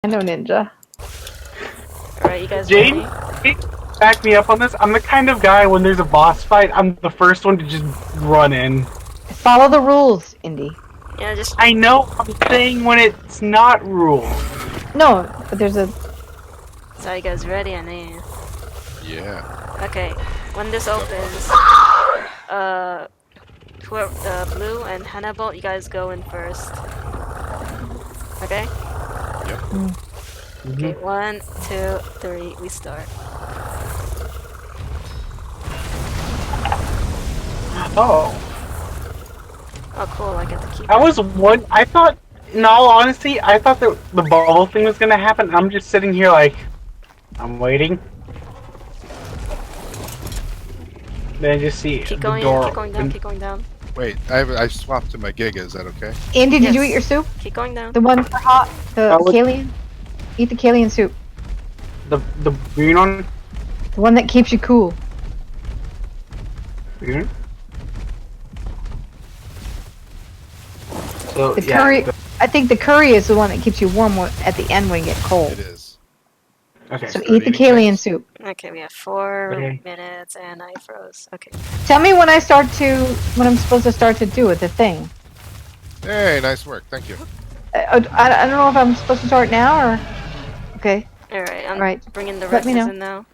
I know Ninja. Alright, you guys Jane, ready? back me up on this. I'm the kind of guy when there's a boss fight, I'm the first one to just run in. Follow the rules, Indy. Yeah, just... I know, I'm saying when it's not rules. No, but there's a... So you guys ready? I know. Yeah. Okay, when this opens, whoever, Blue and Hannibal, you guys go in first. Okay? Yep. Okay, 1, 2, 3, we start. Oh. Oh, cool, I get to keep I was one. I thought, in all honesty, I thought that the bubble thing was gonna happen. I'm just sitting here like, I'm waiting. Then I just see Keep the going door in, keep going down, open. keep going down. Wait, I swapped to my Giga, is that okay? Indy, did you Yes. eat your soup? Keep going down. The one for hot? The That was- Kalian? Eat the Kalian soup. The green one. The one that keeps you cool. Green. So The yeah, curry... I think the curry is the one that keeps you warm at the end when you get cold. It is. okay. So Start eat the eating Kalian things. soup. Okay, we have 4 Okay. minutes and I froze. Okay. Tell me when I'm supposed to start to do it, the thing. Hey, nice work, thank you. I don't know if I'm supposed to start now or... Okay. Alright, I'm Alright, bringing the let me rest know. in now.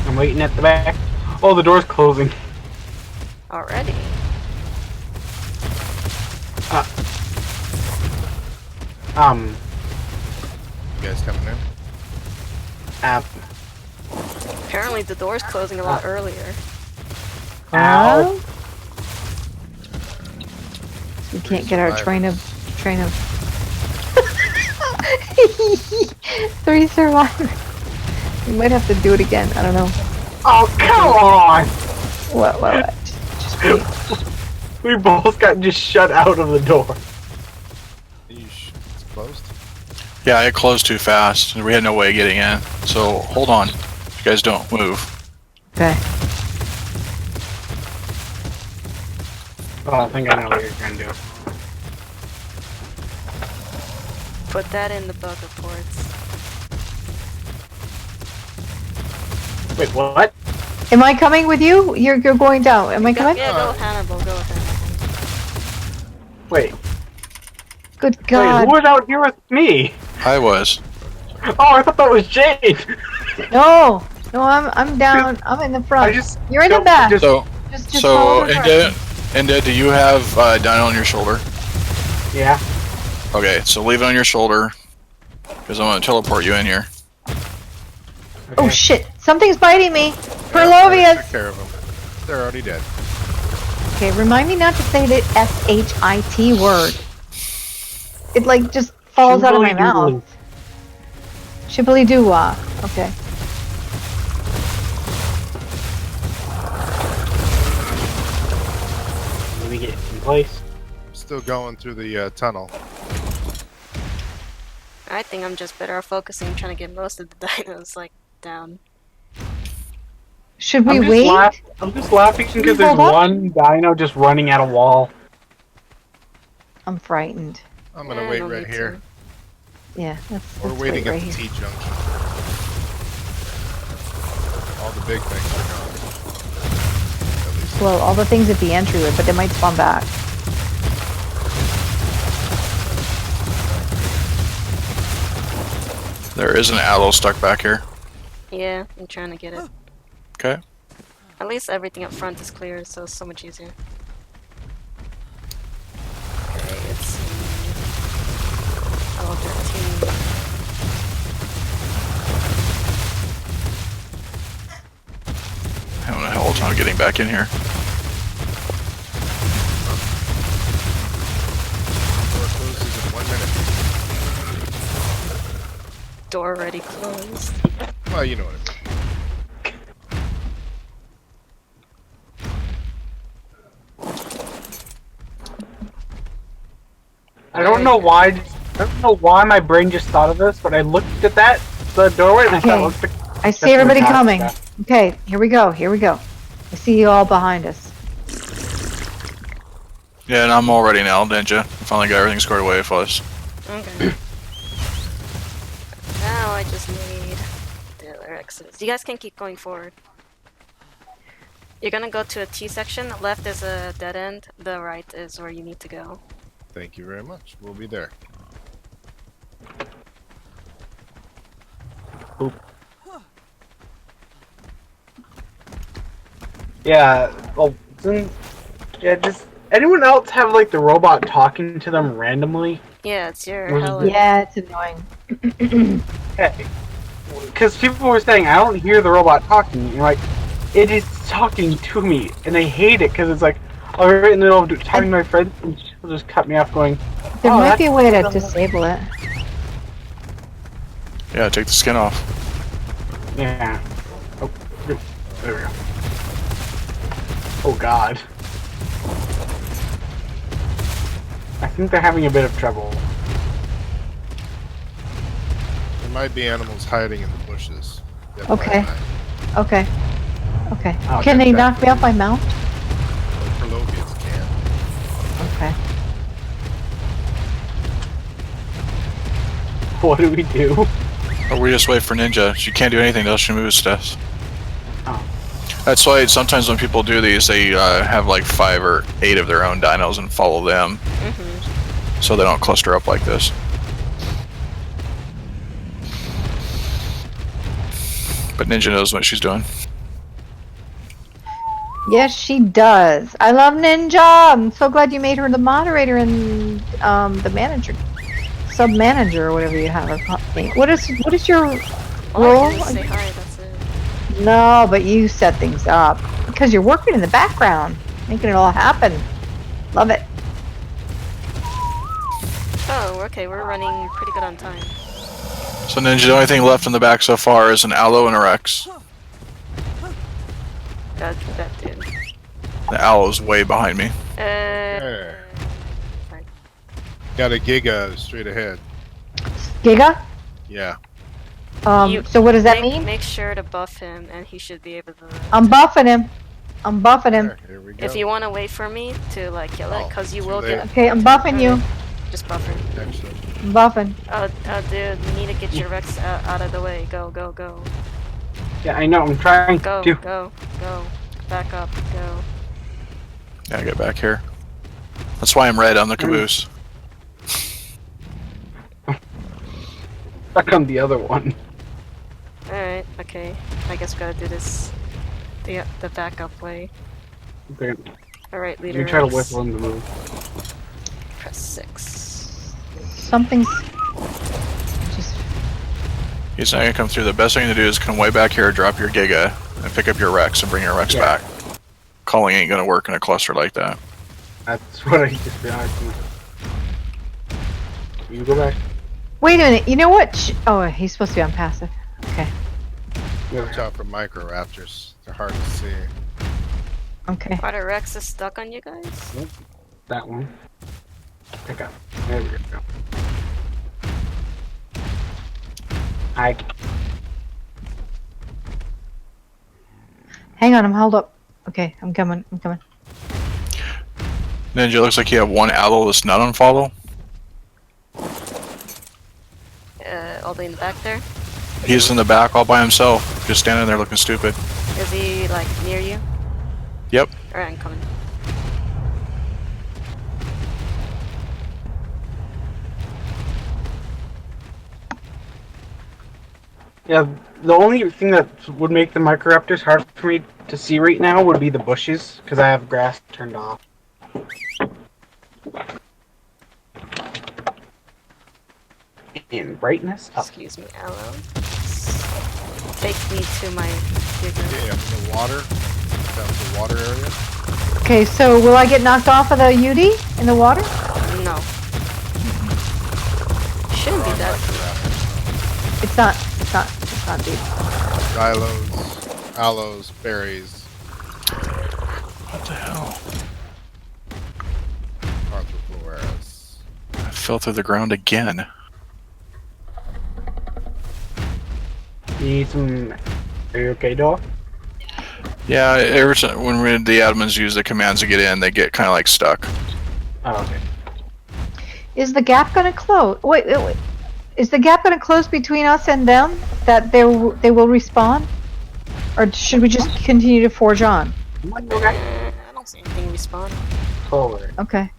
I'm waiting at the back. Oh, the door's closing. Already? You guys coming in? Apparently the door's closing a lot earlier. Ow. We can't get our train of 3 survivors. We might have to do it again. I don't know. Oh, come on! What? Just wait. We both got just shut out of the door. Yeesh, it's closed. Yeah, it closed too fast, and we had no way of getting in. So hold on, you guys don't move. Okay. Oh, I think I know what you're gonna do. Put that in the bug reports. Wait, what? Am I coming with you? You're going down. Am I coming? Yeah, go with Hannibal, go with Hannibal. Wait, Good wait, God. who was out here with me? I was. Oh, I thought that was Jade. No, I'm down. I'm in the front. I just You're in the don't- back. just- So, Just follow the directions. Inda, do you have Dino on your shoulder? Yeah. Okay, so leave it on your shoulder, because I'm gonna teleport you in here. Oh Okay. shit! Something's biting me. Yeah, I Perlovius. took care of them. They're already dead. Okay, remind me not to say the S-H-I-T word. It like just falls out of my mouth. Shibbly doo wah. Okay. Let me get in place. Still going through the tunnel. I think I'm just better off focusing trying to get most of the dinos, like, down. Should we wait? I'm just laughing because there's hold up? one dino just running at a wall. I'm frightened. I'm gonna Yeah, wait no right need here. Yeah, We're let's waiting wait at right the here. T-junction. All the big things are gone. At least. Well, all the things at the entryway, but they might spawn back. There is an aloe stuck back here. Yeah, I'm trying to get it. Okay. At least everything up front is clear, so it's so much easier. Okay, it's... level 13. Having a hell of a time getting back in here. Door closes in 1 minute. Door already closed. Well, you know what I mean. I don't know why. I don't know why my brain just thought of this, but I looked at the doorway, and I thought, Okay. "Look, I see That's everybody fantastic. coming. Okay, here we go. I see you all behind us. Yeah, and I'm already now, Ninja. Finally got everything squared away for us. Okay. Now I just need the other exits. You guys can keep going forward. You're gonna go to a T section. Left is a dead end. The right is where you need to go. Thank you very much. We'll be there. Yeah. Well, then, yeah. Does anyone else have like the robot talking to them randomly? Yeah, it's your Was it- hell. Yeah, it's annoying. Because people were saying I don't hear the robot talking. And like, it is talking to me, and I hate it because it's like I'll be right in the middle of talking to my friend, and she'll just cut me off, going, There "Oh, might be a way to that's- disable it. Yeah, take the skin off. Yeah. Oh, there we go. Oh God. I think they're having a bit of trouble. There might be animals hiding in the bushes. Okay. FYI. Okay. Okay. Oh, Can they okay. knock me off my mount? The Perlovians can. Okay. What do we do? Or we just wait for Ninja. She can't do anything until she moves stuff. Oh. That's why sometimes when people do these, they have like 5 or 8 of their own dinos and follow them, so they don't cluster up like this. But Ninja knows what she's doing. Yes, she does. I love Ninja. I'm so glad you made her the moderator and the manager, sub-manager, or whatever you have her name. What is your All role? I can is say hi, that's it. No, but you set things up because you're working in the background, making it all happen. Love it. Oh, okay, we're running pretty good on time. So Ninja, the only thing left in the back so far is an Aloe and a Rex. That dude. The Aloe's way behind me. There. Fine. Got a Giga straight ahead. Giga? Yeah. So what does that mean? Make sure to buff him, and he should be able to. I'm buffing him. I'm buffing him. There, here we go. If you want to wait for me to like kill it, Oh, cause you too will late. get. Okay, I'm buffing you. Just buff him. Excellent. I'm buffing. Oh, dude, you need to get your Rex out of the way. Go, go, go, Yeah, I know. I'm trying go, to. go, go. Back up, go. Gotta get back here. That's why I'm red on the caboose. Stuck on the other one. All right, okay. I guess we gotta do this the backup way. Okay. All right, leader. You try to Rex. whistle him to move. Press 6. Something's just. He's not gonna come through. The best thing to do is come way back here, drop your Giga, and pick up your Rex and bring your Rex back. Calling ain't gonna work in a cluster like that. That's what I just realized. You go back. Wait a minute. You know what? Oh, he's supposed to be on passive. Okay. Watch out for Microraptors. They're hard to see. Okay. Water Rex is stuck on you guys? That one. Pick up. There we go. Hang on. I'm held up. Okay. I'm coming. I'm coming. Ninja, looks like you have one Aloe that's not on follow. All the way in the back there? He's in the back all by himself, just standing there looking stupid. Is he like near you? Yep. Alright, I'm coming. Yeah, the only thing that would make the Microraptors hard for me to see right now would be the bushes, because I have grass turned off. And brightness up. Excuse me, Aloe. Take me to my digger. Yeah, in the water. Down to the water area. Okay. So will I get knocked off of the UD in the water? No. Shouldn't be that. It's not. It's not. It's not deep. Dilos, aloes, berries, What the hell? arthroplueris. I fell through the ground again. You need some. Are you okay, Doll? Yeah, when the admins use the commands to get in, they get kind of like stuck. Oh, okay. Is the gap gonna close? Wait, wait, wait. Is the gap gonna close between us and them? That they will respawn? Or should we just continue to forge on? Okay. I don't see anything respawn. Forward. Okay.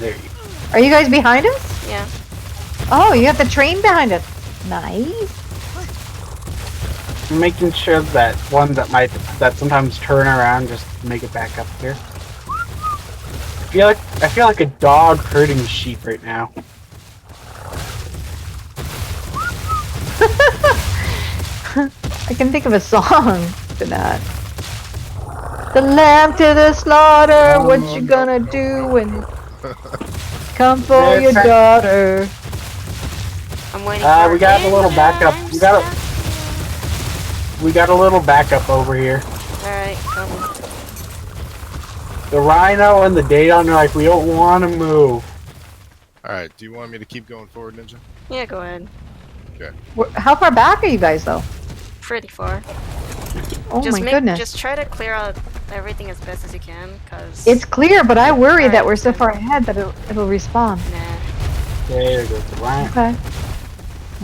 There you go. Are you guys behind us? Yeah. Oh, you have the train behind us. Nice. I'm making sure that one that sometimes turn around just to make it back up here. I feel like a dog herding sheep right now. I can think of a song for that. The lamb to the slaughter, what you gonna do when come for your daughter? I'm waiting for We got a little backup. We got a little backup over here. Alright, coming. The Rhino and the Daedon are like, we don't want to move. Alright, do you want me to keep going forward, Ninja? Yeah, go ahead. Okay. How far back are you guys though? Pretty far. Oh my goodness. Just try to clear out everything as best as you can, cause... It's clear, but I worry that Alright, we're so good. far ahead that it'll respawn. Nah. There goes the Rhino. Okay.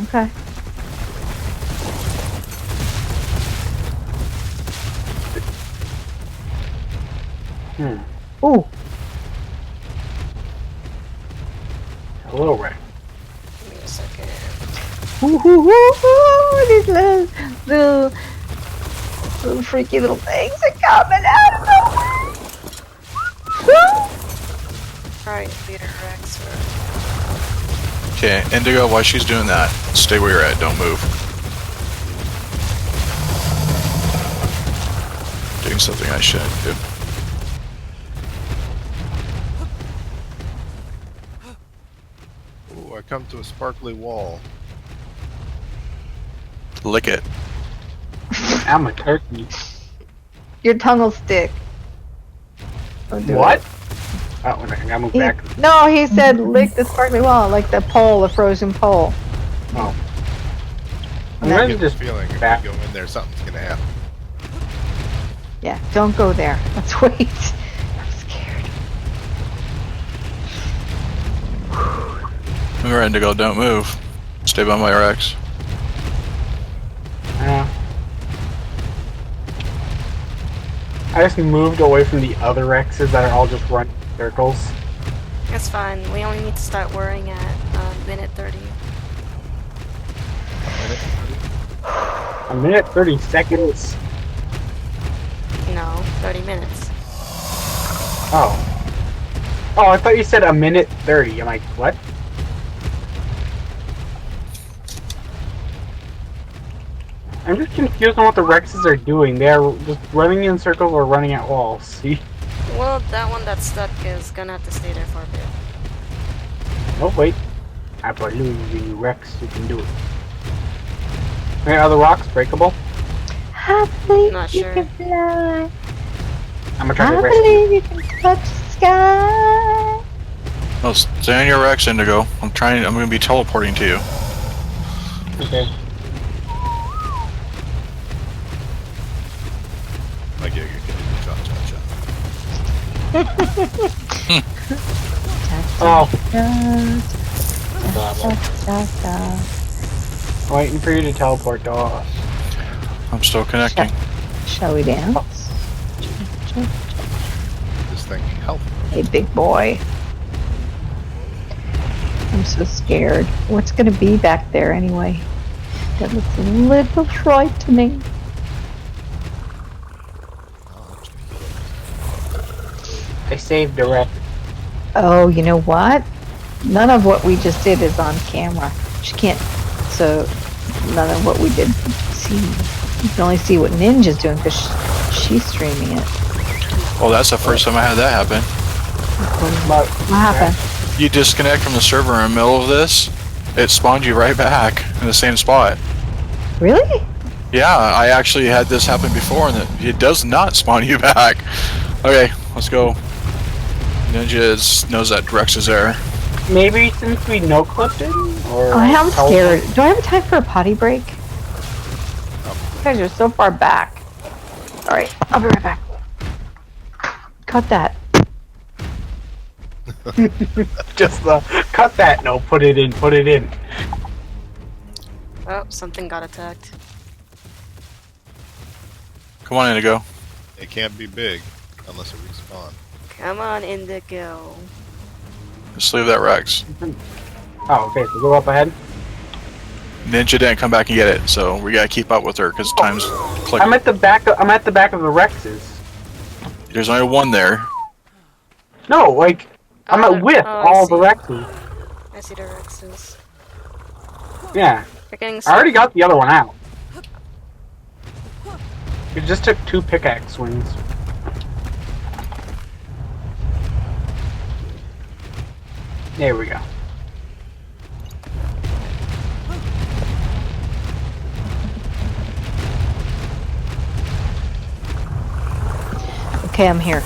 Okay. Ooh. A little wreck. Give me a second. Ooh, ooh, ooh, ooh, these little freaky little things are coming out of nowhere. Alright, leader Rex. Okay, Indigo, while she's doing that, stay where you're at, don't move. Doing something I shouldn't do. Ooh, I come to a sparkly wall. Lick it. I'm a turkey. Your tongue will stick. Don't do What? it. Oh, I gotta move back. No, he said lick the sparkly wall, like the pole, the frozen pole. Oh. I'm No. I gonna get this just feeling if back. we go in there, something's gonna happen. Yeah, don't go there. Let's wait. I'm scared. Remember, Indigo, don't move. Stay by my Rex. I just moved away from the other Rexes that are all just running in circles. That's fine. We only need to start worrying at minute 30. A minute, 30 seconds. No, 30 minutes. Oh. Oh, I thought you said a minute 30. I'm like, what? I'm just confused on what the Rexes are doing. They're just running in circles or running at walls. See? Well, that one that's stuck is gonna have to stay there for a bit. Oh, wait. I believe in you, Rex. You can do it. Okay, are the rocks breakable? I believe Not you sure. can fly. I'm gonna try I to rescue. believe you can touch the sky. No, stay on your Rex, Indigo. I'm gonna be teleporting to you. Okay. Like, yeah, you're kidding me. Oh, Da, da, da. I'm waiting for you to teleport to us. I'm still connecting. Shall we dance? This thing help. Hey, big boy. I'm so scared. What's gonna be back there anyway? That looks a little frightening. I saved the Rex. Oh, you know what? None of what we just did is on camera. She can't. So none of what we did see. You can only see what Ninja's doing because she's streaming it. Well, that's the first time I had that happen. But What happened? You disconnect from the server in the middle of this, it spawned you right back in the same spot. Really? Yeah, I actually had this happen before, and it does not spawn you back. Okay, let's go. Ninja knows that Rex is there. maybe since we no-clipped it? Or I am how- scared. Do I have time for a potty break? You guys are so far back. Alright, I'll be right back. Cut that. Just cut that. No, put it in. Put it in. Oh, something got attacked. Come on, Indigo. It can't be big unless it respawns. Come on, Indigo. Just leave that Rex. Oh, okay. So go up ahead. Ninja didn't come back and get it, so we gotta keep up with her because time's clicking. I'm at the back. I'm at the back of the Rexes. There's only one there. No, like I'm Oh, at with I all see. the Rexes. I see the Rexes. Yeah, They're getting I already got the other one out. It just took 2 pickaxe swings. There we go. Okay, I'm here.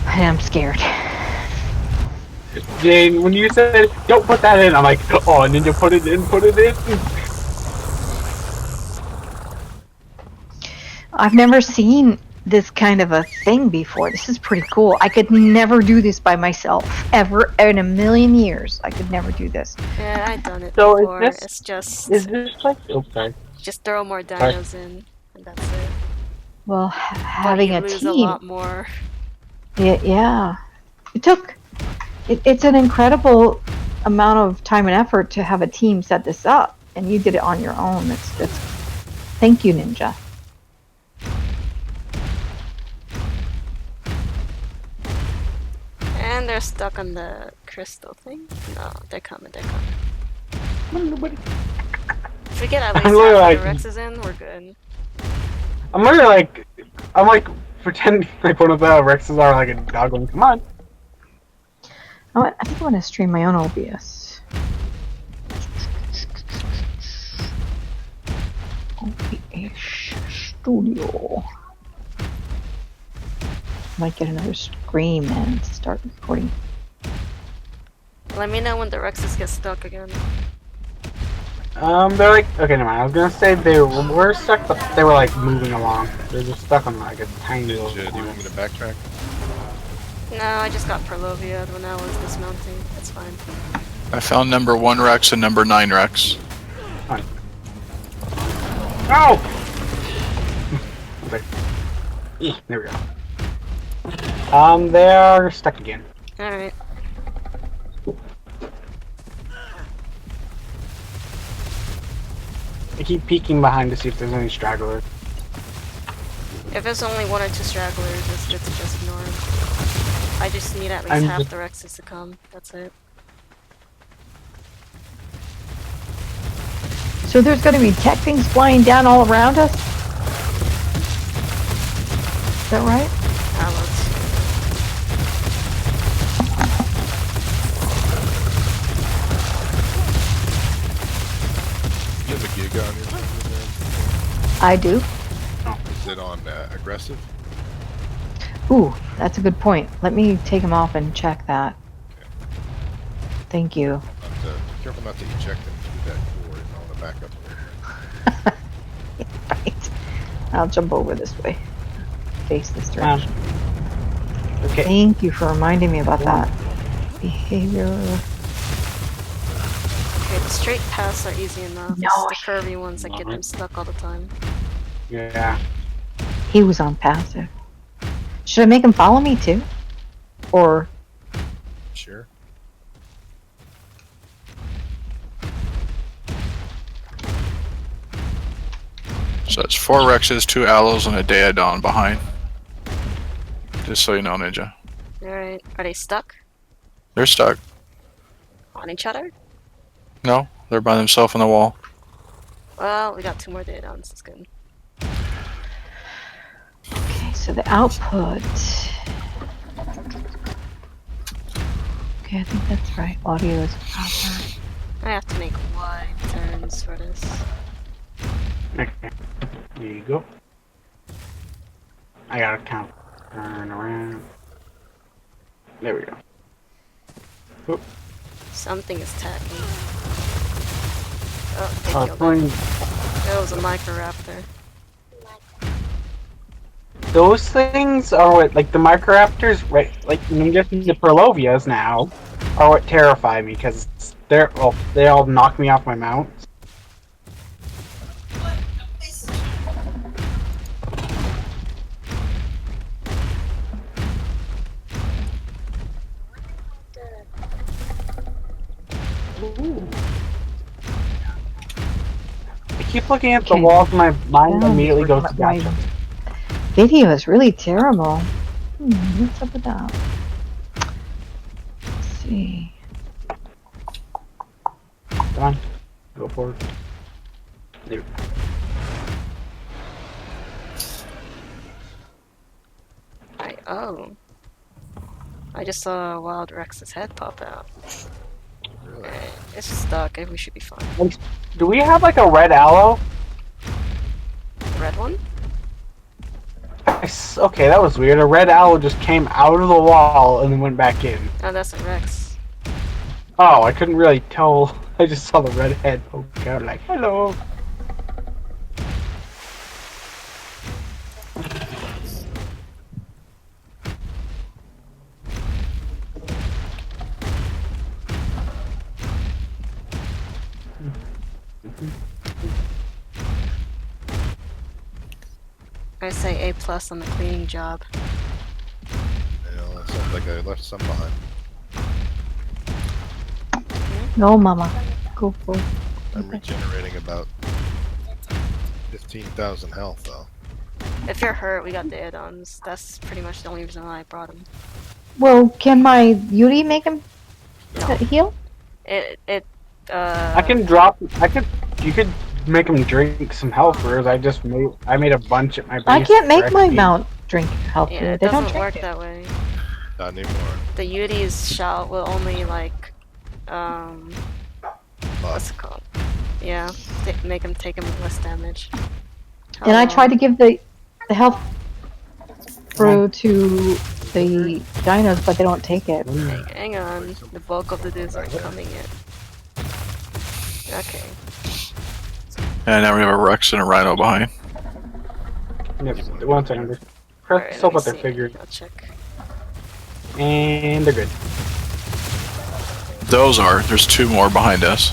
And I'm scared. Jane, when you said don't put that in, I'm like, oh, Ninja, put it in, put it in. I've never seen this kind of a thing before. This is pretty cool. I could never do this by myself. Ever in a million years. I could never do this. Yeah, I've done it So is before. this- It's just Is this like? Oh, sorry. just throw more dinos in, and that's it. Well, But having you a lose team. a lot more. Yeah. It took. It's an incredible amount of time and effort to have a team set this up, and you did it on your own. That's. Thank you, Ninja. And they're stuck on the crystal thing. No, they're coming. They're coming. If we get at least I'm half literally of the like- Rexes in, we're good. I'm literally like, I'm like pretending like one of the Rexes are like a dog going, come on. I think I want to stream my own OBS. OBS Studio. Might get another scream and start recording. Let me know when the Rexes get stuck again. They're like, okay, never mind. I was gonna say they were stuck, but they were like moving along. They're just stuck on like a tiny little Ninja, do you corner. want me to backtrack? No, I just got Perlovia when I was dismounting. That's fine. I found number 1 Rex and number 9 Rex. No! Okay. There we go. They're stuck again. Alright. I keep peeking behind to see if there's any stragglers. If there's only 1 or 2 stragglers, it's good to just ignore them. I just need at least I'm half just- the Rexes to come. That's it. So there's going to be tech things flying down all around us? Is that right? Alex. You have a Giga on your thing? I do. Is it on aggressive? Ooh, that's a good point. Let me take him off and check that. Thank you. Be careful not to eject him through that door and on the backup. Right. I'll jump over this way. Face this direction. Okay. Thank you for reminding me about that. Behavior. Okay, the straight paths are easy enough. No, It's the curvy ones that get them stuck all the time. Yeah. He was on passive. Should I make him follow me too? Or Sure. So it's 4 Rexes, 2 Aloes, and a Daedon behind. Just so you know, Ninja. Alright. Are they stuck They're stuck. on each other? No, they're by themselves on the wall. Well, we got 2 more Daedons. That's good. okay, so the output. Okay, I think that's right. Audio is proper. I have to make wide turns for this. Okay. There you go. I gotta count. Turn around. There we go. Oop. Something is tagging. Oh, they Oh, killed it. going, It was a Microraptor. those things are what, like the Microraptors, right? Like I'm guessing the Perlovias now are what terrify me because they all knock me off my mount. Ooh. I keep looking at the Okay. walls, my mind Now I'm immediately working goes to on my gotcha. video is really terrible. What's up with that? Let's see. Come on, go forward. There. Oh. I just saw Wild Rex's head pop out. Really? Okay, it's stuck. We should be fine. Do we have like a red aloe? The red one? Okay, that was weird. A red aloe just came out of the wall and then went back in. Oh, that's a Rex. Oh, I couldn't really tell. I just saw the red head poke out like, hello. I say A+ on the cleaning job. You know, it sounds like I left some behind. No, Mama. Go for it. I'm regenerating about 15,000 health, though. If you're hurt, we got the add-ons. That's pretty much the only reason why I brought them. Well, can my Yuri make him No. heal? I can drop. You could make him drink some health brews. I made a bunch at my base. I can't make for my XP. mount drink health Yeah, food. it They don't doesn't drink work it. that way. Not anymore. The Yuri's shout will only like, what's it called? Yeah, make him take him less damage. And I tried to Hello. give the health brew to the dinos, but they don't take it. Hang on, the bulk of the dudes are coming in. Okay. And now we have a Rex and a Rhino behind. Yep, 1 second. Alright, Press let up me what they're see. figured, I'll check. and they're good. There's 2 more behind us.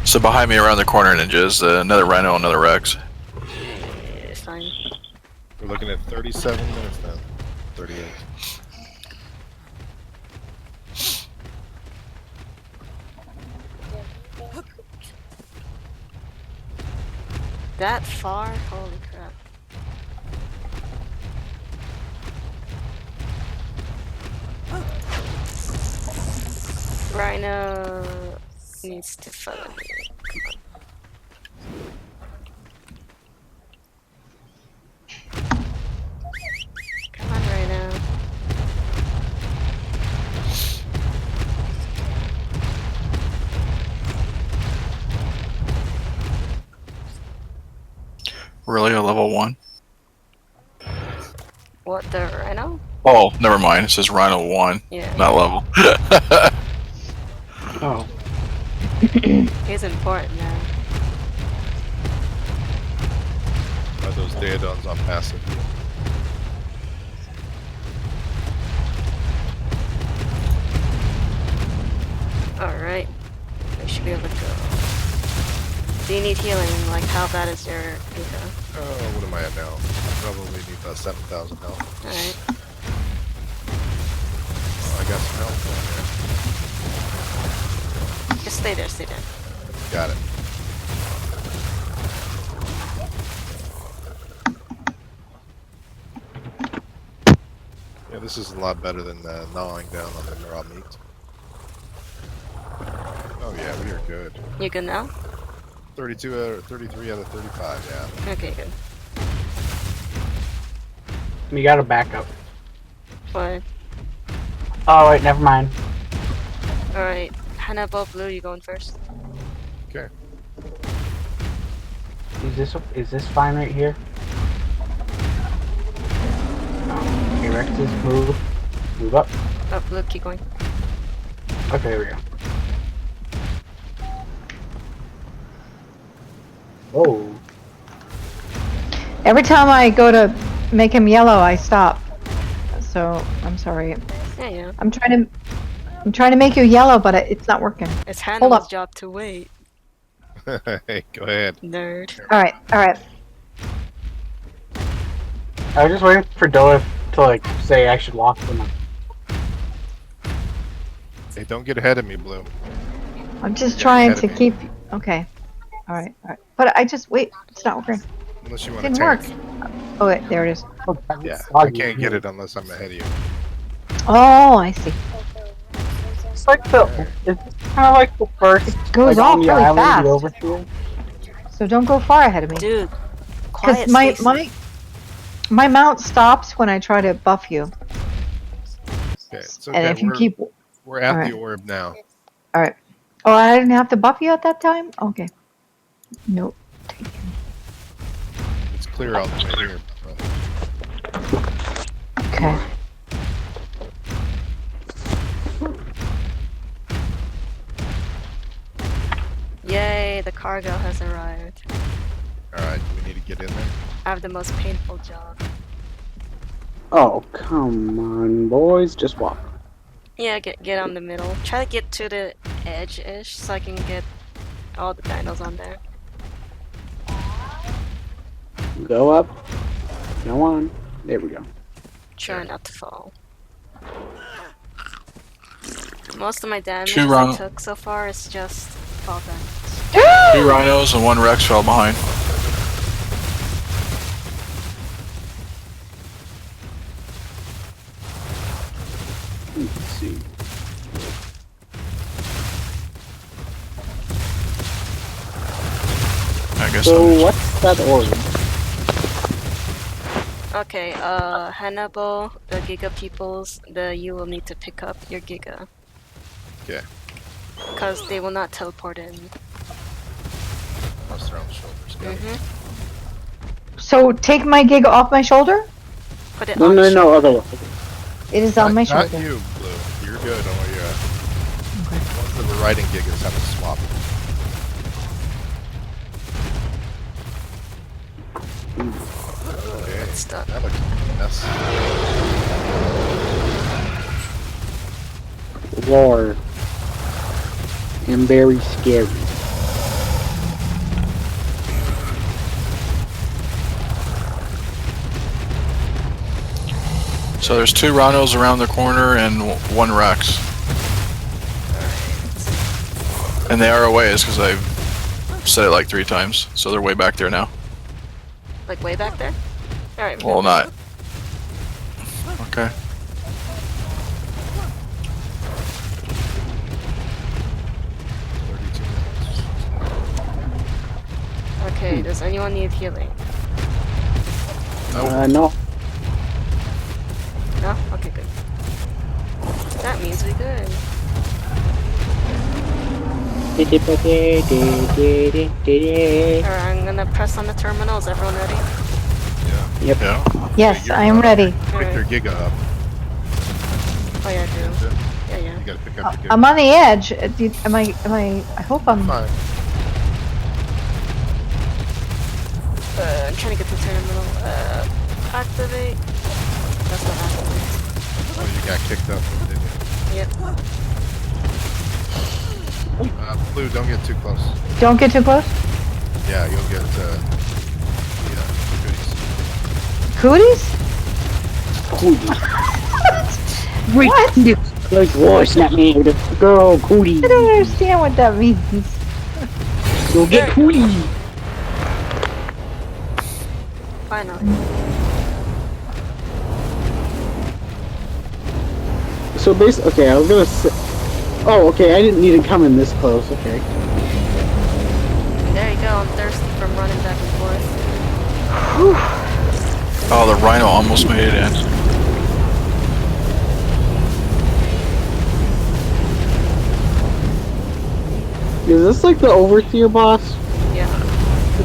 So behind me around the corner, ninjas, another Rhino, another Rex. It's fine. We're looking at 37 minutes now. 38. That far? Holy crap. Rhino needs to follow me. Come on, Rhino. Really, a level 1? What, the Rhino? Oh, never mind. It says Rhino 1, Yeah. not level. Oh, He's important now. Are those Daedons on passive? Alright. We should be able to go. Do you need healing? Like, how bad is your Nika? Oh, what am I at now? Probably need about 7,000 health. Alright. Oh, I got some health Just stay there, stay there. on there. Got it. Yeah, this is a lot better than gnawing down on the raw meat. Oh yeah, we are good. You good now? 32 out of 33 out of 35, yeah. Okay, good. we got a backup. What? Oh wait, never mind. Alright. Hannibal Blue, you going first? Okay. Is this fine right here? Oh, okay, Rex's move up. Oh, Blue, keep going. Okay, there we go. Oh, Every time I go to make him yellow, I stop. So I'm sorry. Yeah. I'm trying to make you yellow, but it's not working. It's Hold Hannibal's up. job to wait. Hey, go ahead. Nerd. All right. I was just waiting for Doa to like say I should walk them. Hey, don't get ahead of me, Blue. I'm just You're trying ahead to of me. keep. Okay. All right. But I just wait. It's not working. Unless you want to Didn't tank. work. Oh wait, there it is. Yeah, I can't get it unless I'm ahead of you. Oh, I see. It's like it's kind of like the first. It goes like, off on the really island, fast. the overseer. So don't go far ahead of me. Dude, Because quiet, Stacy. my mount stops when I try to buff you. Okay, it's And okay. if you keep. We're at Alright. the orb now. All right. Oh, I didn't have to buff you at that time. Okay. Nope. It's clear all the way here. Okay. Yay, the cargo has arrived. Alright, do we need to get in there? I have the most painful job. Oh come on, boys, just walk. Yeah, get on the middle. Try to get to the edge-ish so I can get all the dinos on there. Go up. Go on. There we go. Try not to fall. Most of my damage Two I rhino- took so far is just fall damage. 2 rhinos and 1 Rex fell behind. Let's see. I guess So I'm what's that orb? Okay, Hannibal, the Giga peoples, you will need to pick up your Giga. Okay. Because they will not teleport in. Plus they're on the shoulders. Got it. So take my gig off my shoulder. Put it No, on no, the no, shoulder. other one. It is on my Not shoulder. you, Blue. You're good. Don't worry. The ones that were riding gigas have to swap. Okay. It's stuck. That looks like a mess. Lord. And very scary. So there's 2 rhinos around the corner and 1 Rex. And they are away because I've said it like 3 times, so they're way back there now. Like way back there? Alright. Well, not. Okay. Okay, does anyone need healing? No. No? Okay, good. That means we good. Alright, I'm gonna press on the terminals. Everyone ready? Yep. Yeah. Yes, You're I am up. ready. Pick your giga up. Oh yeah, I do. Yeah. You gotta pick up your giga. I'm on the edge. Am I? I hope I'm. Fine. I'm trying to get the terminal. Activate. That's not activate. Oh, you got kicked up, didn't you? Yep. Blue, don't get too close. Don't get too close. Yeah, you'll get Cooties? What? Like voice, not me. Girl, cootie. I don't understand what that means. You'll get cootie. Finally. So basically, okay, I was gonna say. Oh, okay, I didn't need to come in this close. Okay. There you go. I'm thirsty from running back and forth. Oh, the rhino almost made it in. Is this like the overseer boss? Yeah.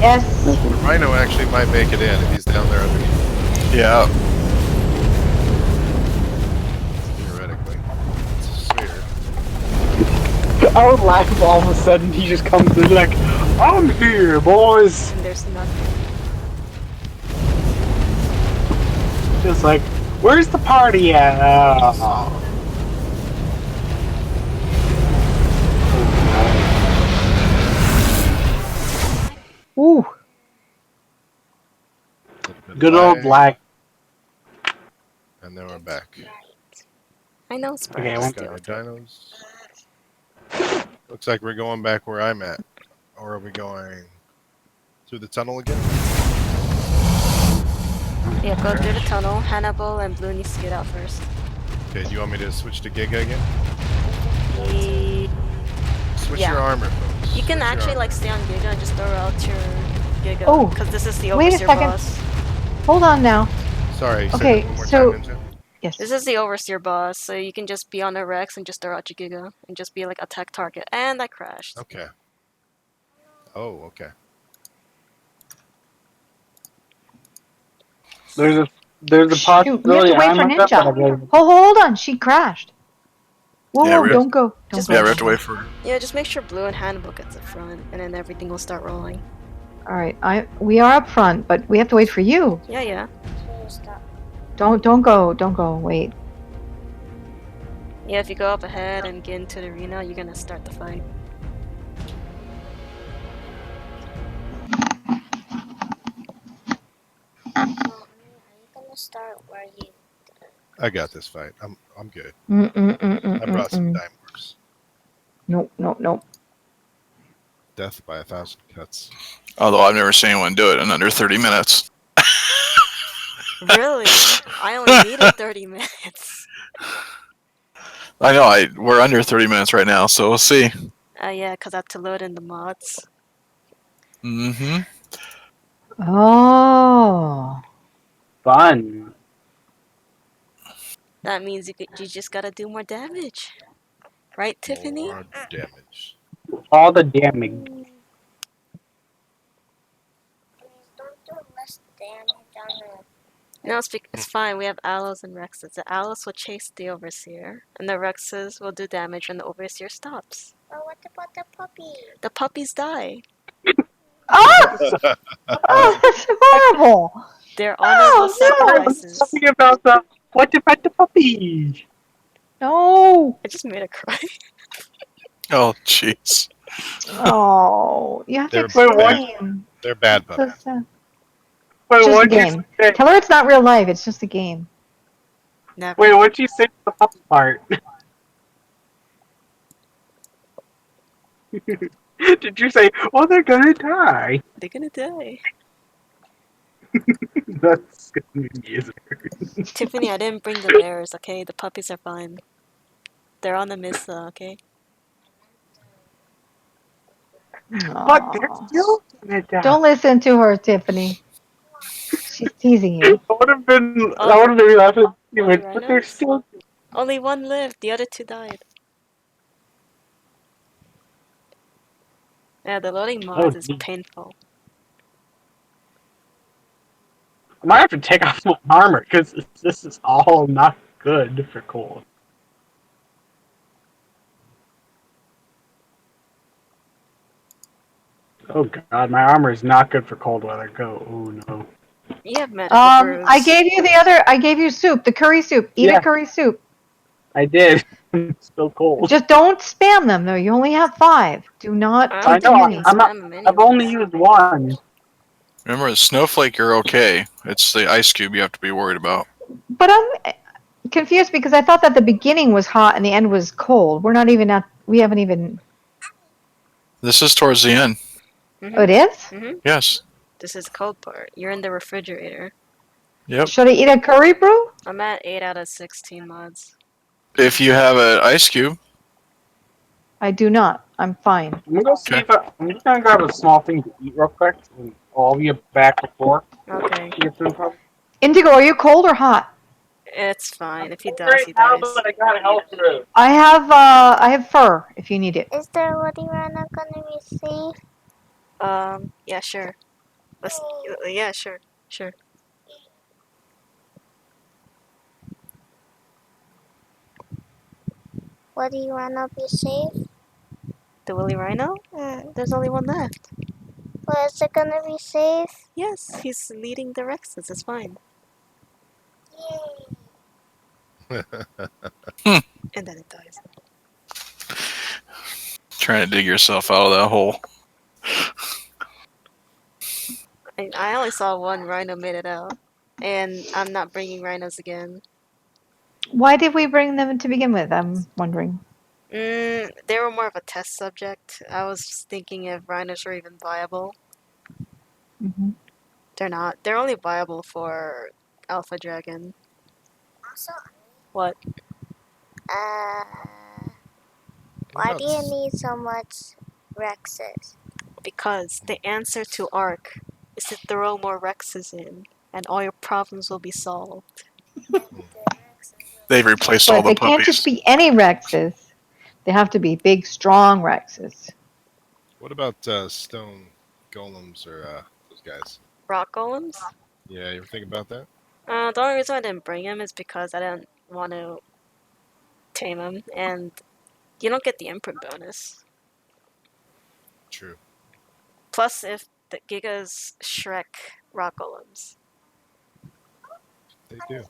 Yes. The rhino actually might make it in if he's down there underneath. Yeah. Theoretically. It's a sphere. I would laugh if all of a sudden he just comes in like, I'm here, boys. And there's nothing. Just like, where's the party at? Ooh. Good old lag. And then we're back. I know Okay, Spurs. I went Got our dinos. Looks like we're going back where I'm at. Or are we going through the tunnel again? Yeah, go through the tunnel. Hannibal and Blue needs to get out first. Okay, do you want me to switch to Giga again? Switch Yeah. your armor, folks. You can Switch your actually armor. like stay on Giga and just throw out your Giga. Oh, Because this is the wait a Overseer second. boss. Hold on now. Sorry, say Okay, that one more so- time, Ninja. Yes. This is the Overseer boss, so you can just be on a Rex and just throw out your Giga. And just be like attack target. And I crashed. Okay. Oh, okay. There's a Shoot, we have possibility to wait I for messed up, but I Ninja. did. Hold on. She crashed. Whoa, Yeah, whoa, we- don't go. Don't Just go. Yeah, we have to wait for. Yeah, just make sure Blue and Hannibal gets up front, and then everything will start rolling. All right, we are up front, but we have to wait for you. Yeah, yeah. Don't go. Wait. Yeah, if you go up ahead and get into the arena, you're gonna start the fight. I'm gonna start where you. I got this fight. I'm good. Mm. I brought some Dime Wars. Nope. Death by 1,000 cuts. Although I've never seen anyone do it in under 30 minutes. Really? I only needed 30 minutes. I know. We're under 30 minutes right now, so we'll see. Yeah, because I had to load in the mods. Mm-hmm. Oh. Fun. That means you just gotta do more damage. Right, Tiffany? More damage. All the damage. Don't do less damage on No, it's fine. We have Aloes and Rexes. The Aloes will chase the Overseer, and the Rexes will do damage when the Overseer stops. Oh, what about the puppy? The puppies die. Oh, that's horrible. They're honorable no. sacrifices. Talking about the what about the puppy? No. I just made her cry. Oh, jeez. Oh, you have to They're explain. They're bad So puppies. sad. Wait, Just a what'd you game. say? Tell her it's not real life. It's just a game. Never. Wait, what'd you say to the puppy part? Did you say, "Oh, they're gonna die"? They're gonna die. That's gonna be easier. Tiffany, I didn't bring the bears, okay? The puppies are fine. They're on the Missa, okay? But they're Aw. still gonna die. Don't listen to her, Tiffany. She's teasing you. I would have been. Oh. I would have been laughing. Only But they're rhinos? still. Only one lived, the other two died. Yeah, the loading mods is geez. painful. I might have to take off my armor because this is all not good for cold. Oh god, my armor is not good for cold weather. Go. Oh no. You have medical brews. I gave you soup, the curry soup. Eat Yeah. a curry soup. I did. It's still cold. Just don't spam them though. You only have 5. Do not I take know, too many. I've only used one. Remember, the snowflake, you're okay. It's the ice cube you have to be worried about. But I'm confused because I thought that the beginning was hot and the end was cold. We're not even at. We haven't even. This is towards the end. Oh, it is? Mm-hmm. Yes. This is the cold part. You're in the refrigerator. Yep. Should I eat a curry brew? I'm at 8 out of 16 mods. If you have an ice cube, I do not. I'm fine. I'm gonna go see Okay. if I'm just gonna grab a small thing to eat real quick, and I'll be back before Okay. you get through. Probably. Indigo, are you cold or hot? It's fine. If he dies, he dies. I got health through. I have fur if you need it. Is the Woody Rhino gonna receive? Yeah, sure. Yeah, sure. Sure. Woody Rhino be safe? The Willy Rhino? There's only one left. Well, is it gonna be safe? Yes, he's leading the Rexes. It's fine. Yay! And then it dies. Trying to dig yourself out of that hole. I only saw one rhino made it out. And I'm not bringing rhinos again. Why did we bring them to begin with? I'm wondering. They were more of a test subject. I was just thinking if rhinos were even viable. Hmm. They're not. They're only viable for Alpha Dragon. Also, What? why do you need so much Rexes? Because the answer to ARC is to throw more Rexes in, and all your problems will be solved. They've replaced all But the they can't just puppies. be any Rexes. They have to be big, strong Rexes. What about stone golems or those guys? Rock golems? Yeah, you ever think about that? The only reason I didn't bring him is because I didn't want to tame him, and you don't get the imprint bonus. True. Plus, if the Gigas Shrek rock golems. They do.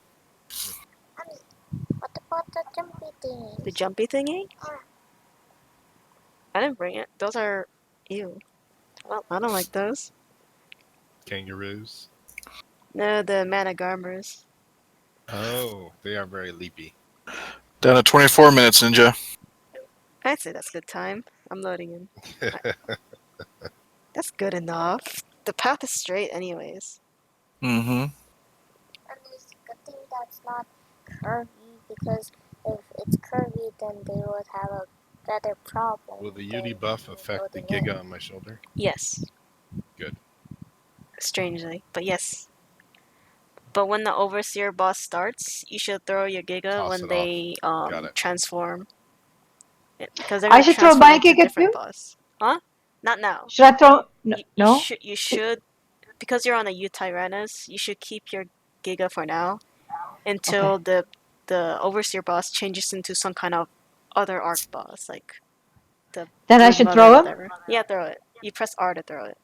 What about the jumpy thing? The jumpy thingy? Ah. I didn't bring it. Those are... Ew. Well, I don't like those. Kangaroos. No, the Managarmers. Oh, they are very leapy. Down to 24 minutes, Ninja. I'd say that's good time. I'm loading in. That's good enough. The path is straight anyways. Mm-hmm. And it's a good thing that's not curvy, because if it's curvy, then they would have a better problem. Will the than UD buff affect the loading in. Giga on my shoulder? Yes. Good. Strangely. But yes. But when the Overseer boss starts, you should throw your Giga Toss when it they Got it. transform. Because they're I gonna should throw transform my into Giga different too? boss. Huh? Not now. Should I throw? No. No? You should, because you're on a U-Tyrannus, you should keep your Giga for now until the Overseer boss changes into some kind of other arc boss, like the Then I Brood should Mother, throw him? whatever. Yeah, throw it. You press R to throw it.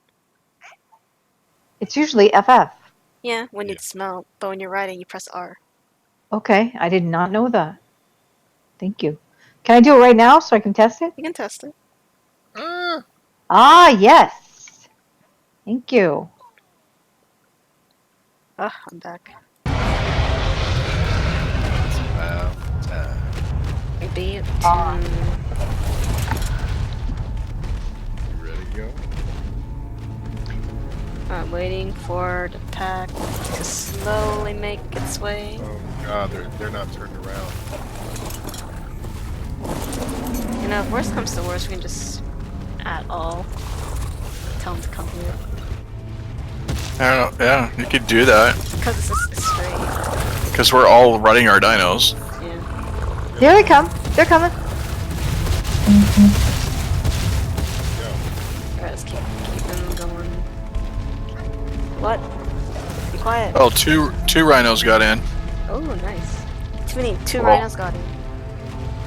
It's usually FF. Yeah, when Yeah. you dismount, but when you're riding, you press R. Okay, I did not know that. Thank you. Can I do it right now so I can test it? You can test it. Ah, yes. Thank you. Ah, I'm back. It's about time. Maybe You ready to go? I'm waiting for the pack to slowly make its way. Oh god, they're not turned around. You know, if worst comes to worst, we can just at all tell them to come here. I don't know. Yeah, you could do that. Because it's just straight. Because we're all running our dinos. Yeah. There they come. They're coming. Alright, let's keep them going. What? Be quiet. Oh, two rhinos got in. Oh, nice. Two Oh. rhinos got in.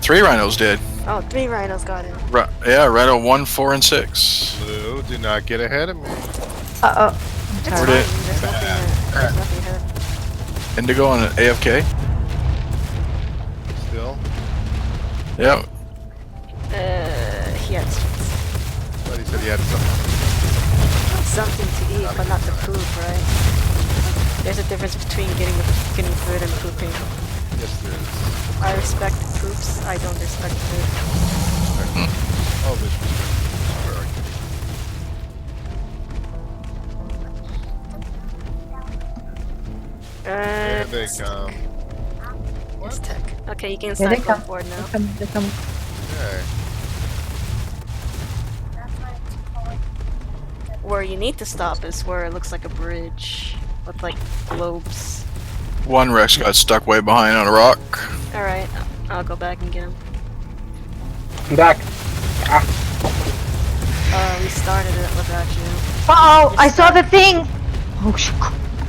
3 rhinos did. Oh, 3 rhinos got in. Yeah, Rhino 1, 4, and 6. Blue, do not get ahead of me. Uh-oh. It's Where fine. did- There's nothing here. Indigo on AFK. Still? Yep. He has But he said he had something. something to eat, but not to poop, right? There's a difference between getting food and pooping. Yes, there is. I respect poops, I don't respect food. Oh, this where are you? Here they come. It's tech. Okay, you can Here they start going come. forward now. They're coming. Okay. Where you need to stop is where it looks like a bridge with like globes. 1 Rex got stuck way behind on a rock. Alright, I'll go back and get him. I'm back. We started it without you. Uh-oh, I saw the thing. Oh,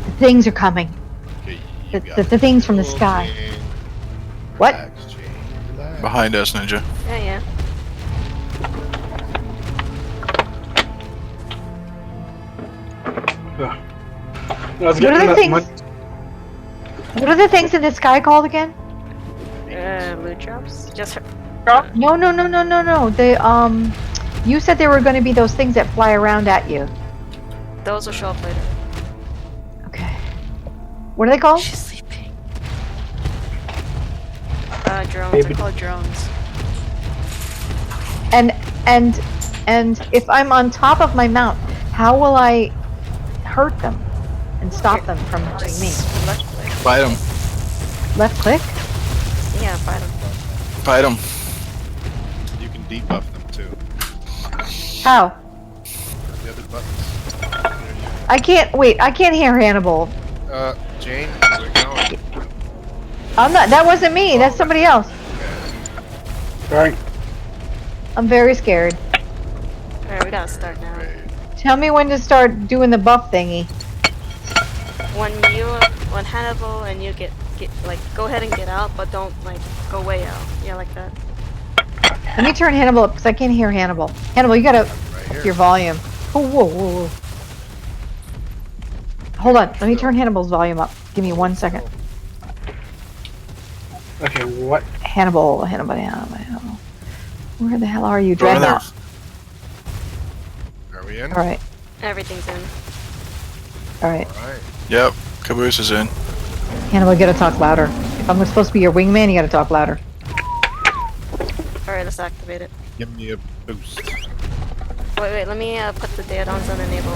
the things are coming. Okay, you The, got the, the things from the it. sky. Jane. What? Relax, Jane. Relax. Behind us, Ninja. Yeah. I was What are getting the that things? much. What are the things in the sky called again? Loot drops. Just No. They you said there were going to be those things that fly around at you. those will show up later. Okay. What are they called? She's sleeping. Drones. Maybe. They're called drones. And if I'm on top of my mount, how will I hurt them and stop them from hurting me? Just left click. Fight him. Left click? Yeah, fight them. Fight him. You can debuff them too. How? The other buttons. I can't wait. I can't hear Hannibal. Jane, we're going. I'm not. That wasn't me. That's somebody else. Sorry. I'm very scared. Alright, we gotta start now. Tell me when to start doing the buff thingy. When Hannibal and you get like go ahead and get out, but don't like go way out. Yeah, like that. Let me turn Hannibal up because I can't hear Hannibal. Hannibal, you gotta Right up here. your volume. Oh, whoa. Hold on. Let me turn Hannibal's volume up. Give me 1 second. Okay, what? Hannibal. Where the hell are you? Go in there. Dreadnought. Are we in? Alright. Everything's in. Alright. Alright. Yep. Caboose is in. Hannibal, you gotta talk louder. If I'm supposed to be your wingman, you gotta talk louder. Alright, let's activate it. Give me a boost. Wait, let me put the add-ons on enable.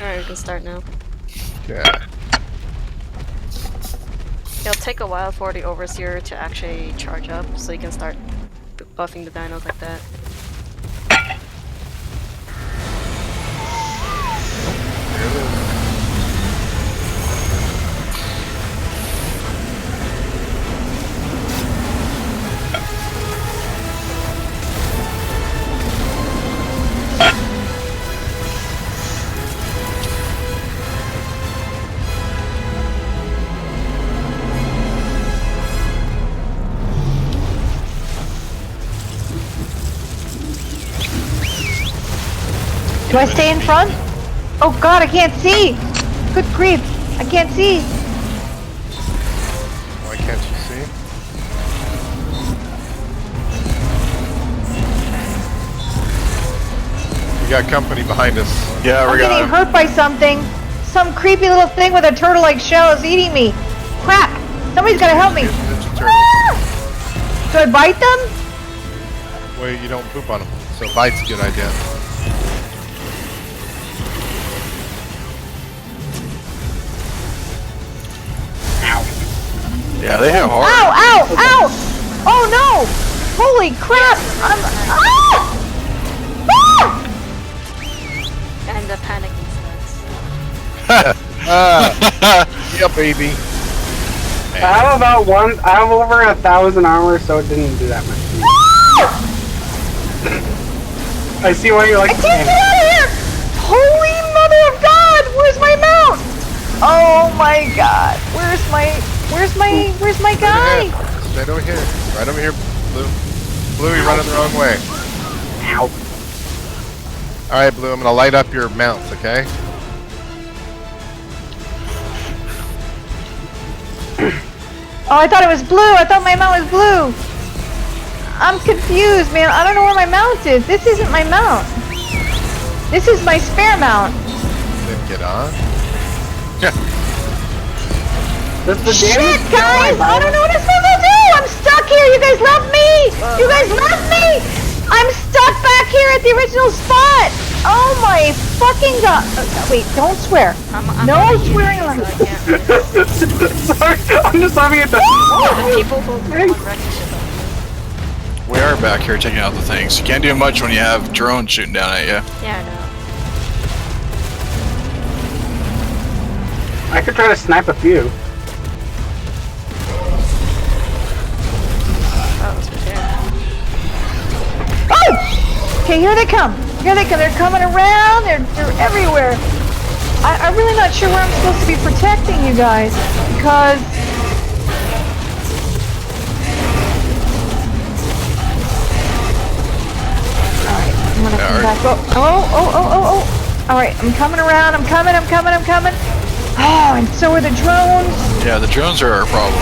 Alright, we can start now. Okay. It'll take a while for the Overseer to actually charge up, so you can start buffing the dinos like that. Here it is. Do I stay in front? Oh god, I can't see! Good grief! I can't see! Why can't you see? We got company behind us. Yeah, I'm we're getting gonna. hurt by something! Some creepy little thing with a turtle-like shell is eating me! Crap! Somebody's gotta help me! Ninja Turtles. Ah! Do I bite them? Well, you don't poop on them, so bite's a good idea. Yeah, they hit hard. Ow! Oh no! Holy crap! Ah! And the panicking starts. Yeah, baby. I have over 1,000 armor, so it didn't do that much. I see why you like I can't get out of here! Holy mother of God! Where's my mount? Oh my God! Where's my guy? Right over here. Right over here, Blue. Blue, you're running the wrong way. Ow. Alright, Blue, I'm gonna light up your mounts, okay? Oh, I thought it was blue. I thought my mount was blue. I'm confused, man. I don't know where my mount is. This isn't my mount. This is my spare mount. Then get on. That's the Shit, damage. guys! I don't know what I'm supposed to do! I'm stuck here! You guys left me! You guys left me! I'm stuck back here at the original spot! Oh my fucking god! Wait, don't swear. I'm No already swearing using like it, so I can't. Sorry, I'm just laughing at the. The people who want wrecking shit up. We are back here taking out the things. You can't do much when you have drones shooting down at you. Yeah, I know. I could try to snipe a few. Oh, it's right there. Oh! Okay, here they come. Here they come. They're coming around. They're everywhere. I'm really not sure where I'm supposed to be protecting you guys. because... Alright, I'm gonna come back. Oh. Alright, I'm coming around. I'm coming. Oh, and so are the drones. Yeah, the drones are our problem.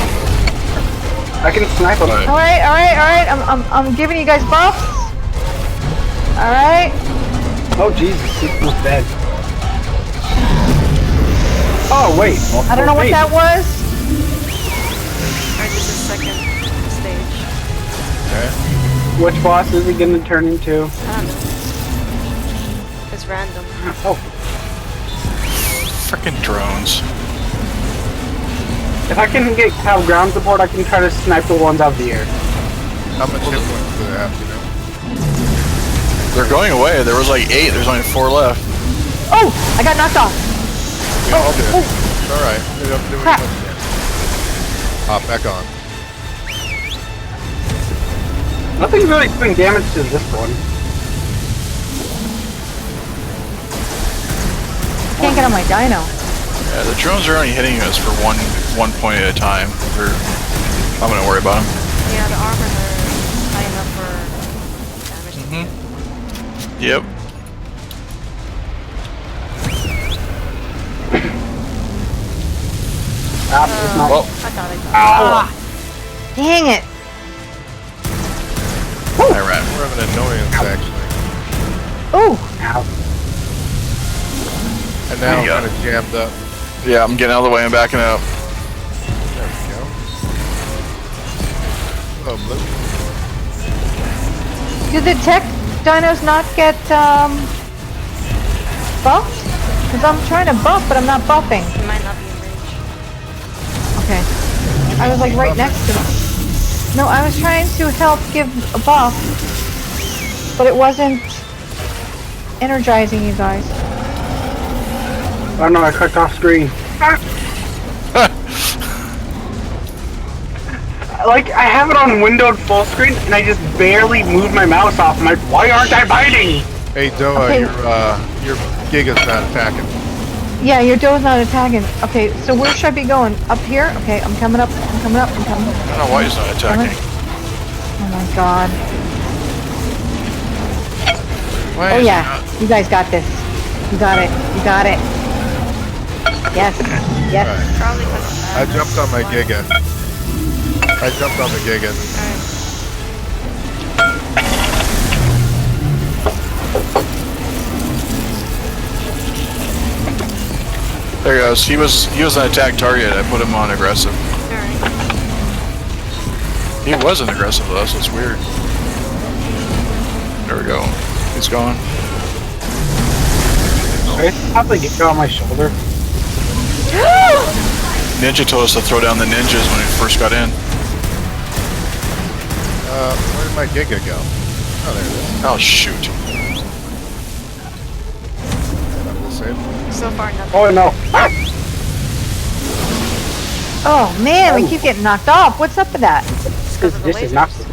I can snipe them. Right. Alright. I'm giving you guys buffs. Alright. Oh Jesus, he's almost dead. Oh wait. I don't know what that was. Alright, this is second stage. Okay. Which boss is he gonna turn into? I don't know. It's random. Oh. Frickin' drones. If I can have ground support, I can try to snipe the ones out of the air. How much hit points do they have, you know? They're going away. There was like 8. There's only 4 left. Oh, I got knocked off. We all did. Oh. It's alright. We don't do Crap. anything again. Hop back on. Nothing's really doing damage to this one. Can't get on my dino. Yeah, the drones are only hitting us for one point at a time. I'm gonna worry about them. Yeah, the armors are high enough for damage to Yep. It's not. Well, I thought I got Ow! Dang it. I ran. More of an annoyance, actually. Ooh. Ow. And now There I'm you go. kind of jammed up. Yeah, I'm getting out of the way and backing up. There we go. Hello, Blue. Do the tech dinos not get buffed? Because I'm trying to buff, but I'm not buffing. It might not be in range. Okay. I was like right next to them. No, I was trying to help give a buff, but it wasn't energizing you guys. Oh no, I clicked off screen. Like, I have it on windowed full screen, and I just barely moved my mouse off. I'm like, why aren't I biting? Hey, Doa, Okay. your Giga's not attacking. Yeah, your doe's not attacking. Okay, so where should I be going? Up here? Okay, I'm coming up. I don't know why he's not attacking. Oh my god. Why Oh is he yeah, not- you guys got this. You got it. Yes. Yes. Probably because I jumped on my Giga. I jumped on the Giga. There he goes. He was an attack target. I put him on aggressive. Alright. He wasn't aggressive though. That's what's weird. There we go. He's gone. I probably get you on my shoulder. Ninja told us to throw down the ninjas when we first got in. Where did my Giga go? Oh, there it is. Oh shoot. I'm disabled. So far, nothing. Oh no. Ah! Oh man, we keep getting knocked off. What's up with that? It's because of the This is not. lasers.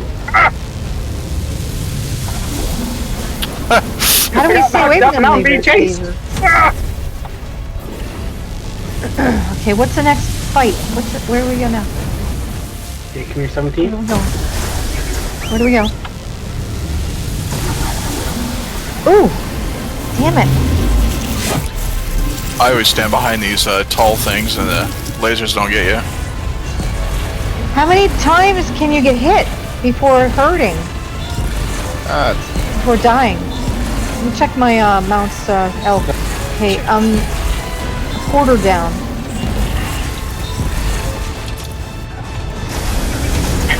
How do we stay away from Now I'm them being lasers? chased. Ah! Okay, what's the next fight? Where do we go now? Okay, come here, Where 17. do we go? Where do we go? Ooh! Damn it! I always stand behind these tall things and the lasers don't get you. How many times can you get hit before hurting? Before dying? Let me check my mount's health. Okay, a quarter down.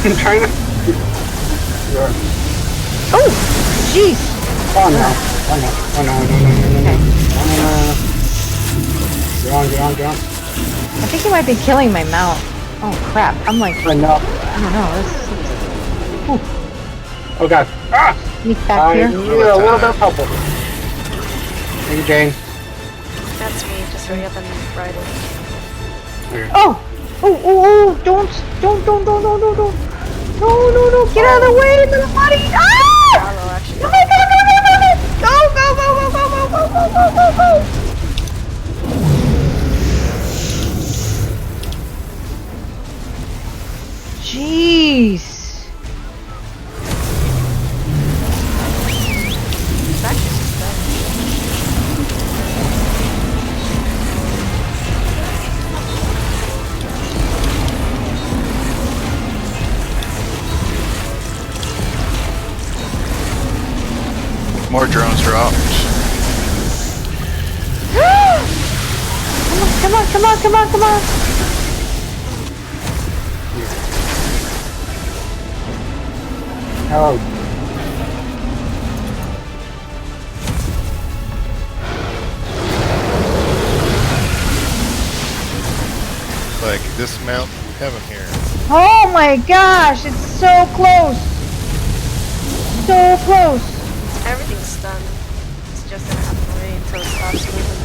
I'm trying to. Oh! Jeez! Oh no. Oh no. Oh no. Okay. Get on. I think you might be killing my mount. Oh crap, I'm like, I know. I don't know, this Oh god. Ah! sneak back I here. need a little bit of help. Thank you, Jane. That's me. Just hurry up and ride it. Oh! Oh, don't! No, get out of the way, little buddy! Ah! Shallow, actually. Go! More drones dropped. Come on, come on, come on, come on! Oh, Like dismount heaven here. Oh my gosh, it's so close! So close! Everything's done. It's just gonna have to wait until it stops moving.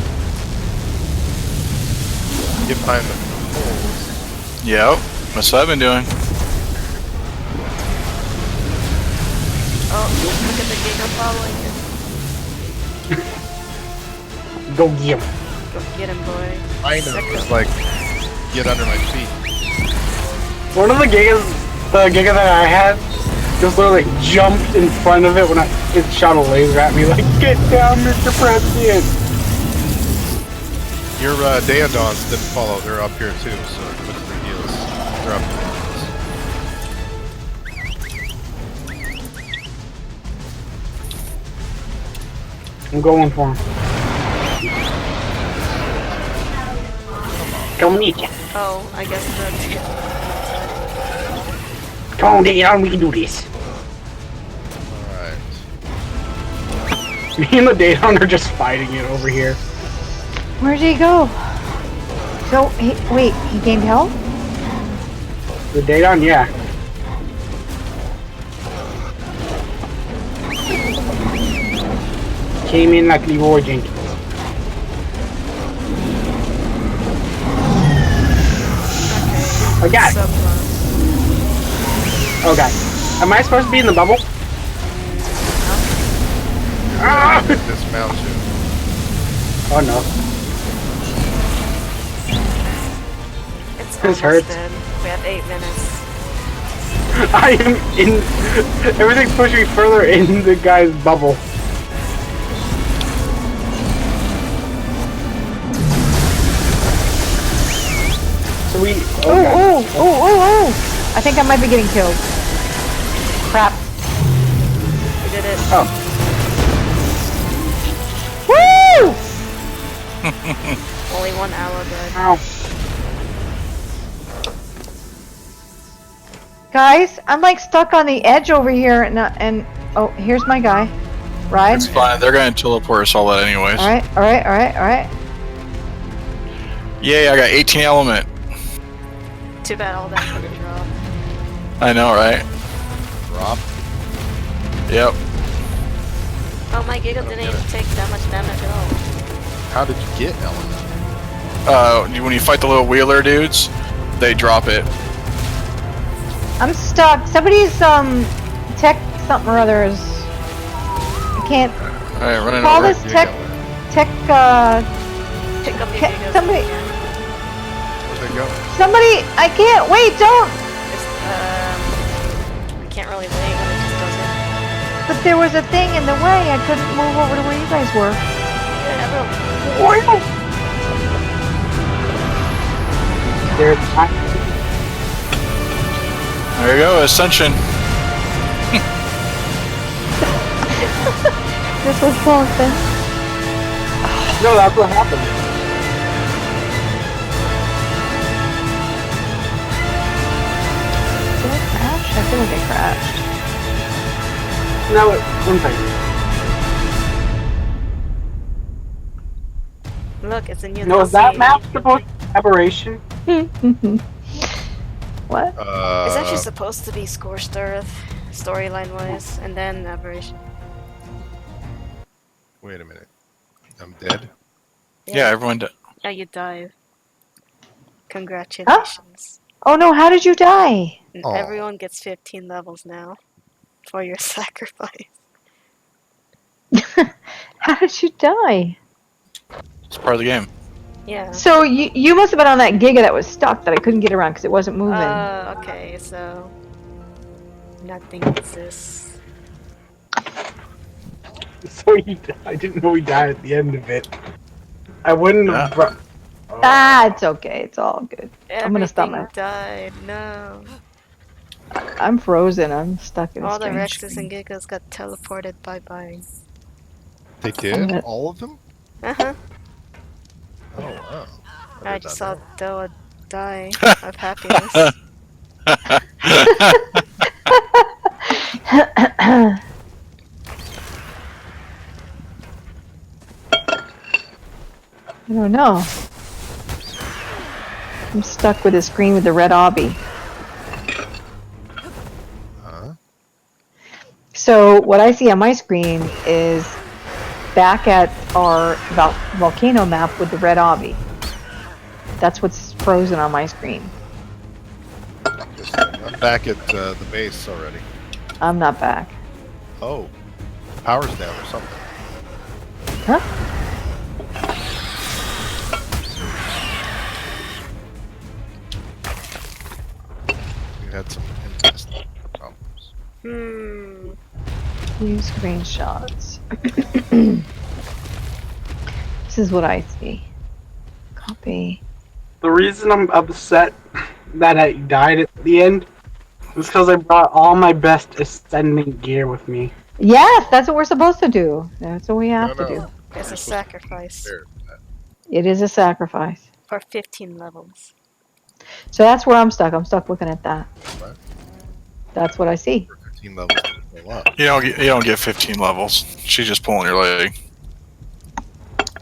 Get behind the poles. Yep, that's what I've been doing. Oh, look at the Giga following it. go get him. Go get him, boy. Behind him is like, get under my feet. One of the Giga that I had just literally jumped in front of it when it shot a laser at me, like, get down, Mr. President! Your Daedons didn't follow, they're up here too, so look at their heels. They're up here. I'm going for him. Come on, Nick. Oh, I guess the... Come on, Daedon, we can do this. Alright. Me and the Daedon are just fighting it over here. Where'd he go? So, wait, he gained health? The Daedon, yeah. Came in like Leroy Jenkins. Okay. I got it. So close. Oh god. Am I supposed to be in the bubble? Ah! Dismount too. Oh no. It's This almost hurts. dead. We have 8 minutes. I am in. Everything's pushing me further in the guy's bubble. So we. Oh, oh, oh, oh, oh! I think I might be getting killed. Crap. We did it. Oh. Woo! Only 1 hour dead. Ow. Guys, I'm like stuck on the edge over here, and oh, here's my guy. Ride. It's fine. They're gonna teleport us all that anyways. All right, all right, all right, all right. Yay! I got 18 element. Too bad all that's gonna drop. I know, right? Drop. Yep. Oh, my Giga didn't even take that much damage at all. How did you get element? When you fight the little wheeler dudes, they drop it. I'm stuck. Somebody's tech something or other is. I can't Alright, running call over. this tech Pick up your Ca- Gigas. somebody- Where'd they go? somebody. I can't wait. Don't. Just, I can't really wait when it just does it. But there was a thing in the way. I couldn't move over to where you guys were. Yeah, There's. There you go, Ascension. This was something. No, that's what happened. Did I crash? I feel like I crashed. No, one thing. Look, it's a new No, is that map supposed to be aberration? What? It's actually supposed to be Scorched Earth, storyline-wise, and then Aberration. Wait a minute. I'm dead? Yeah, everyone did. Yeah, you died. Congratulations. Oh no! How did you die? And Aw. everyone gets 15 levels now for your sacrifice. How did you die? It's part of the game. Yeah. So you must have been on that Giga that was stuck that I couldn't get around because it wasn't moving. Okay, so nothing exists. So I didn't know he died at the end of it. I wouldn't have. It's okay. It's all good. I'm gonna stop Everything my. died. No. I'm frozen. I'm stuck in a All the strange Rexes screen. and Gigas got teleported. Bye bye. They did? All of them? Uh-huh. Oh, wow. I did just not saw know. Doa die of happiness. I don't know. I'm stuck with the screen with the red obby. Huh? So what I see on my screen is back at our volcano map with the red obby. That's what's frozen on my screen. Interesting. I'm back at the base already. I'm not back. Oh. Power's down or something. Huh? You had some interesting problems. View screenshots. This is what I see. Copy. The reason I'm upset that I died at the end was because I brought all my best ascending gear with me. Yes, that's what we're supposed to do. That's what we have to do. It's You're a supposed to be sacrifice prepared for that. It is a sacrifice. for 15 levels. So that's where I'm stuck. I'm stuck looking at that. What? That's what I see. For 15 levels to go up. You don't get 15 levels. She's just pulling your leg.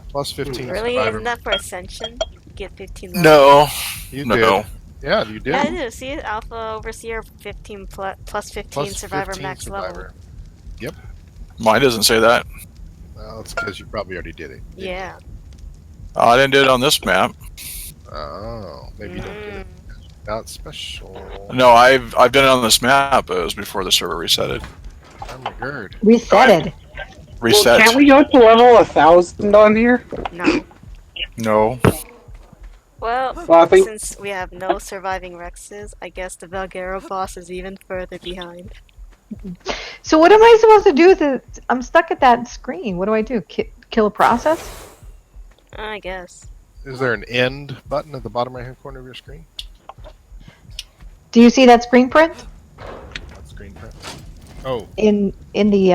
Plus 15 Really? survivor. Isn't that for Ascension? You get 15 levels? No. You No. did. Yeah, you did. Yeah, I do. See, Alpha Overseer 15 plus 15 Plus Survivor 15 max level. survivor. Yep. Mine doesn't say that. Well, it's because you probably already did it. Yeah. I didn't do it on this map. Oh, maybe you don't get it. Not special. No, I've done it on this map, but it was before the server resetted. Oh my god. Resetted. Reset. Well, can't we go to level 1,000 on here? No. No. Well, Well, I think since we have no surviving Rexes, I guess the Valguero boss is even further behind. So what am I supposed to do with it? I'm stuck at that screen. What do I do? Kill a process? I guess. Is there an end button at the bottom right hand corner of your screen? Do you see that screen print That screen print? Oh, in the